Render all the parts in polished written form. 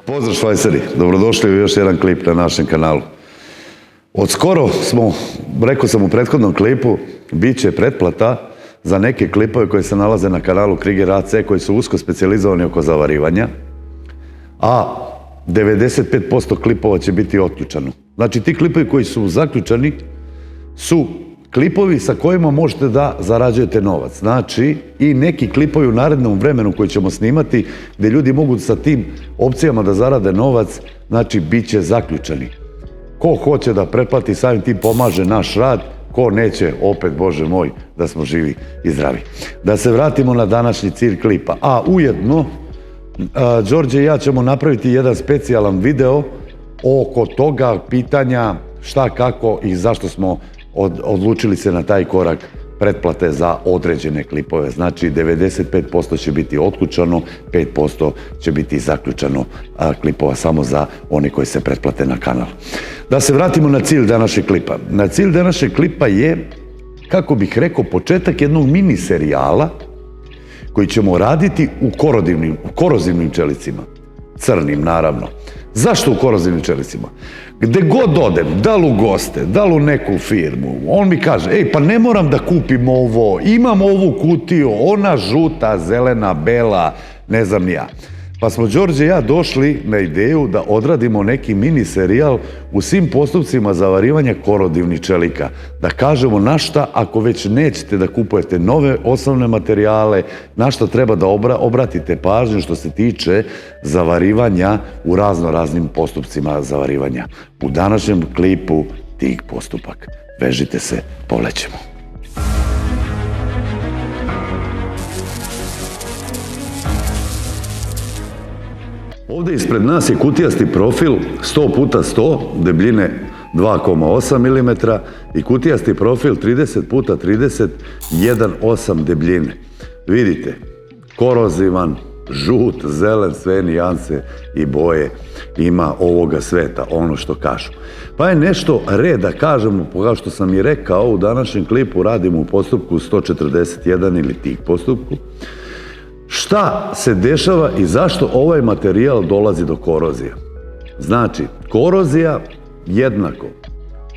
Pozdrav švajcari, dobrodošli u još jedan klip na našem kanalu. Od skoro smo, rekao sam u prethodnom klipu, bit će pretplata za neke klipove koji se nalaze na kanalu Kriger AC koji su usko specijalizovani oko zavarivanja, a 95% klipova će biti otključano. Znači ti klipovi koji su zaključani su klipovi sa kojima možete da zarađujete novac. Znači i neki klipovi u narednom vremenu koji ćemo snimati gdje ljudi mogu sa tim opcijama da zarade novac, znači bit će zaključani. Ko hoće da pretplati, samim tim pomaže naš rad, ko neće, opet, Bože moj, da smo živi i zdravi. Da se vratimo na današnji cilj klipa. A ujedno, Đorđe i ja ćemo napraviti jedan specijalan video oko toga pitanja šta, kako i zašto smo odlučili se na taj korak pretplate za određene klipove. Znači 95% će biti otključano, 5% će biti zaključano klipova samo za oni koji se pretplate na kanal. Da se vratimo na cilj današnjeg klipa. Na cilj današnjeg klipa je, kako bih rekao, početak jednog mini serijala koji ćemo raditi u korozivnim čelicima. Crnim, naravno. Zašto u korozivnim čelicima? Gde god odem, da li u goste, da li u neku firmu, on mi kaže, ej, pa ne moram da kupim ovo, imam ovu kutiju, ona žuta, zelena, bela, ne znam ni ja. Pa smo Đorđe i ja došli na ideju da odradimo neki mini serijal u svim postupcima zavarivanja korozivnih čelika. Da kažemo na šta, ako već nećete da kupujete nove osnovne materijale, na šta treba da obratite pažnju što se tiče zavarivanja u raznim postupcima zavarivanja. U današnjem klipu tih postupak. Vežite se, povlećemo. Ovdje ispred nas je kutijasti profil 100x100 debljine 2,8 mm i kutijasti profil 30x30 1,8 debljine. Vidite, korozivan, žut, zelen, sve nijanse i boje ima ovoga sveta, ono što kažu. Pa je nešto red da kažemo, kao što sam i rekao, u današnjem klipu radimo u postupku 141 ili tih postupku. Šta se dešava i zašto ovaj materijal dolazi do korozija? Znači, korozija jednako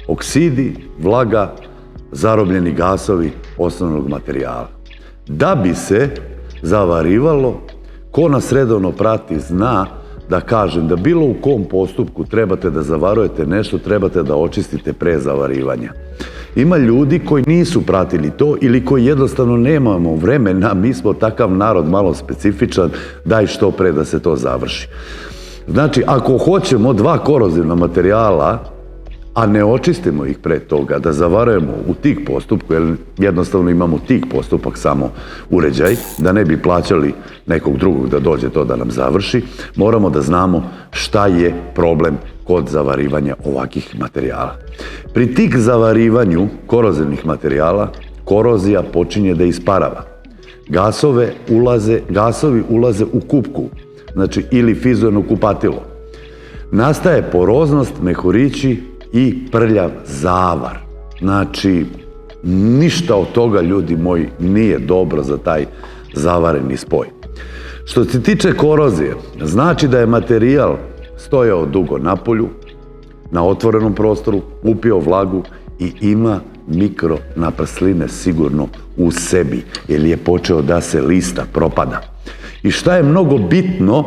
oksidi, vlaga, zarobljeni gasovi osnovnog materijala. Da bi se zavarivalo, ko nas redovno prati zna da kažem da bilo u kom postupku trebate da zavarujete nešto, trebate da očistite pre zavarivanja. Ima ljudi koji nisu pratili to ili koji jednostavno nemamo vremena, mi smo takav narod malo specifičan, daj što pre da se to završi. Znači, ako hoćemo dva korozivna materijala, a ne očistimo ih pre toga, da zavarujemo u tih postupku, jer jednostavno imamo tih postupak samo uređaj, da ne bi plaćali nekog drugog da dođe to da nam završi, moramo da znamo šta je problem kod zavarivanja ovakih materijala. Pri tik zavarivanju korozivnih materijala, korozija počinje da isparava. Gasovi ulaze u kupku, znači ili fizujno kupatilo. Nastaje poroznost, mehurići i prljav zavar. Znači, ništa od toga, ljudi moji, nije dobro za taj zavareni spoj. Što se tiče korozije, znači da je materijal stojao dugo na polju, na otvorenom prostoru, upio vlagu i ima mikronaprsline sigurno u sebi, jer je počeo da se lista, propada. I šta je mnogo bitno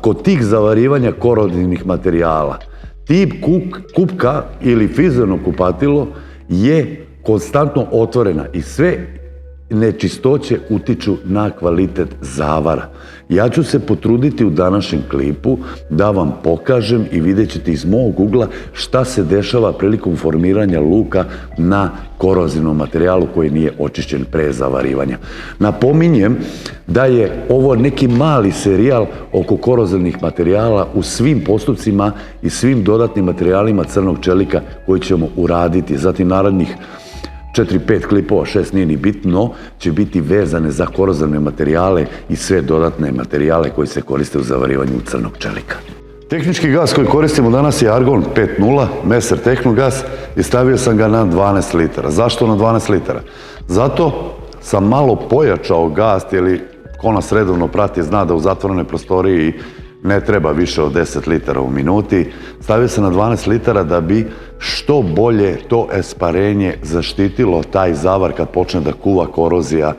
kod tih zavarivanja korozivnih materijala? Tip kupka ili fizujno kupatilo je konstantno otvorena i sve nečistoće utiču na kvalitet zavara. Ja ću se potruditi u današnjem klipu da vam pokažem i vidjet ćete iz mog ugla šta se dešava prilikom formiranja luka na korozivnom materijalu koji nije očišćen pre zavarivanja. Napominjem da je ovo neki mali serijal oko korozivnih materijala u svim postupcima i svim dodatnim materijalima crnog čelika koji ćemo uraditi. Zatim narednih 4-5 klipova, 6 nije ni bitno, će biti vezane za korozivne materijale i sve dodatne materijale koji se koriste u zavarivanju crnog čelika. Tehnički gas koji koristimo danas je Argon 5.0, Messer Technogas, i stavio sam ga na 12 litara. Zašto na 12 litara? Zato sam malo pojačao gas, jer ko nas redovno prati zna da u zatvorenoj prostoriji ne treba više od 10 litara u minuti. Stavio sam na 12 litara da bi što bolje to esparenje zaštitilo taj zavar kad počne da kuva korozija.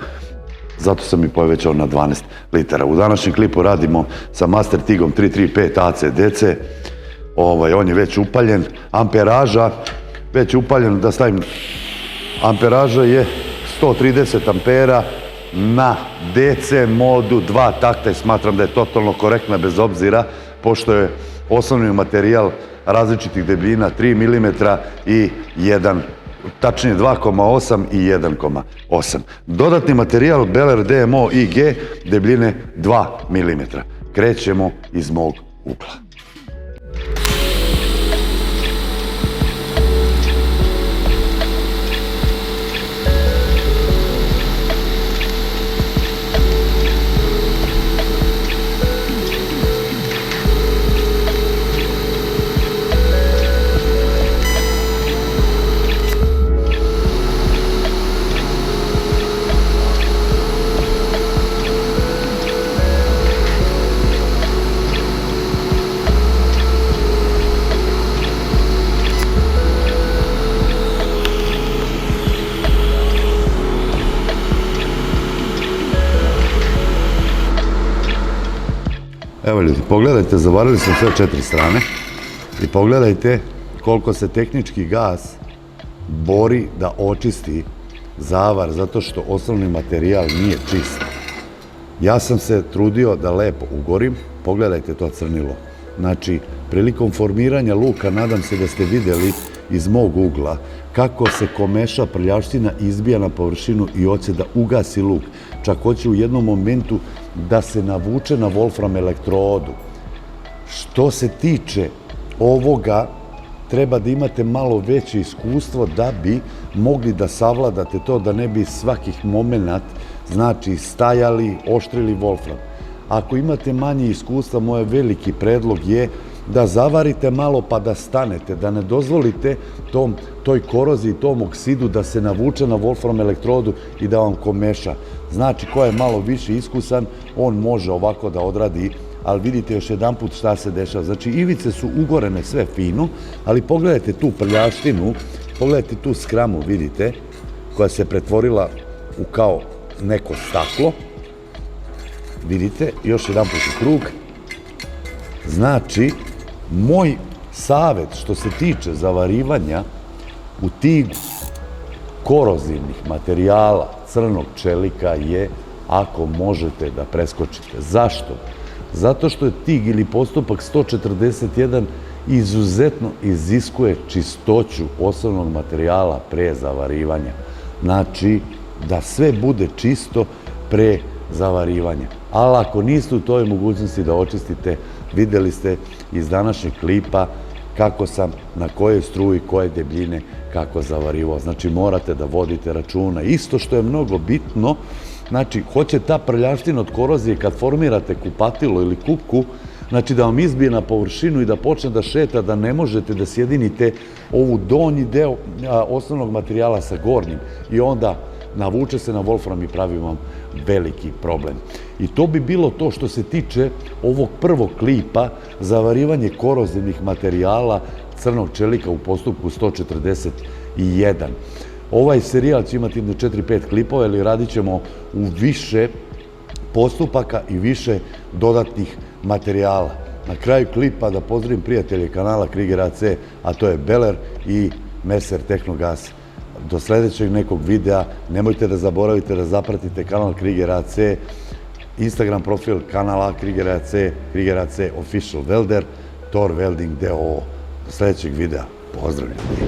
Zato sam i povećao na 12 litara. U današnjem klipu radimo sa Master Tigom 335 AC/DC. On je već upaljen. Amperaža, već upaljen, da stavim, amperaža je 130 ampera na DC modu, 2 takta i smatram da je totalno korektna bez obzira, pošto je osnovni materijal različitih debljina 3 mm i 1, tačnije 2,8 i 1,8. Dodatni materijal Beller DMO IG debljine 2 mm. Krećemo iz mog ugla. Evo ljudi, pogledajte, zavarili smo sve 4 strane i pogledajte koliko se tehnički gas bori da očisti zavar zato što osnovni materijal nije čist. Ja sam se trudio da lepo ugorim, pogledajte to crnilo. Znači, prilikom formiranja luka, nadam se da ste videli iz mog ugla kako se komeša prljavština izbija na površinu i hoće da ugasi luk. Čak hoće u jednom momentu da se navuče na wolfram elektrodu. Što se tiče ovoga, treba da imate malo veće iskustvo da bi mogli da savladate to, da ne bi svakih moment, znači, stajali, oštrili wolfram. Ako imate manje iskustva, moj veliki predlog je da zavarite malo pa da stanete, da ne dozvolite toj koroziji, tom oksidu da se navuče na wolfram elektrodu i da vam komeša. Znači, ko je malo više iskusan, on može ovako da odradi, ali vidite još jedan put šta se dešava. Znači, ivice su ugorene sve fino, ali pogledajte tu prljavštinu, pogledajte tu skramu, vidite, koja se pretvorila u kao neko staklo. Vidite, još jedan put u krug. Znači, moj savet što se tiče zavarivanja u Tigu korozivnih materijala crnog čelika je ako možete da preskočite. Zašto? Zato što je Tig ili postupak 141 izuzetno iziskuje čistoću osnovnog materijala pre zavarivanja. Znači, da sve bude čisto pre zavarivanja. Ali ako niste u toj mogućnosti da očistite, videli ste iz današnjeg klipa kako sam na kojoj struji, koje debljine, kako zavarivao. Znači, morate da vodite računa. Isto što je mnogo bitno, znači, hoće ta prljavština od korozije kad formirate kupatilo ili kupku, znači da vam izbije na površinu i da počne da šeta, da ne možete da sjedinite ovu donji deo osnovnog materijala sa gornjim i onda navuče se na wolfram i pravi vam veliki problem. I to bi bilo to što se tiče ovog prvog klipa, zavarivanje korozivnih materijala crnog čelika u postupku 141. Ovaj serijal će imati 4-5 klipova, ali radit ćemo u više postupaka i više dodatnih materijala. Na kraju klipa da pozdravim prijatelje kanala Krieger AC, a to je Beller i Messer Technogas. Do sledećeg nekog videa nemojte da zaboravite da zapratite kanal Krieger AC, Instagram profil kanala Krieger AC, Krieger AC Official Welder, Thor Welding DOO. Do sledećeg videa. Pozdrav ljudi.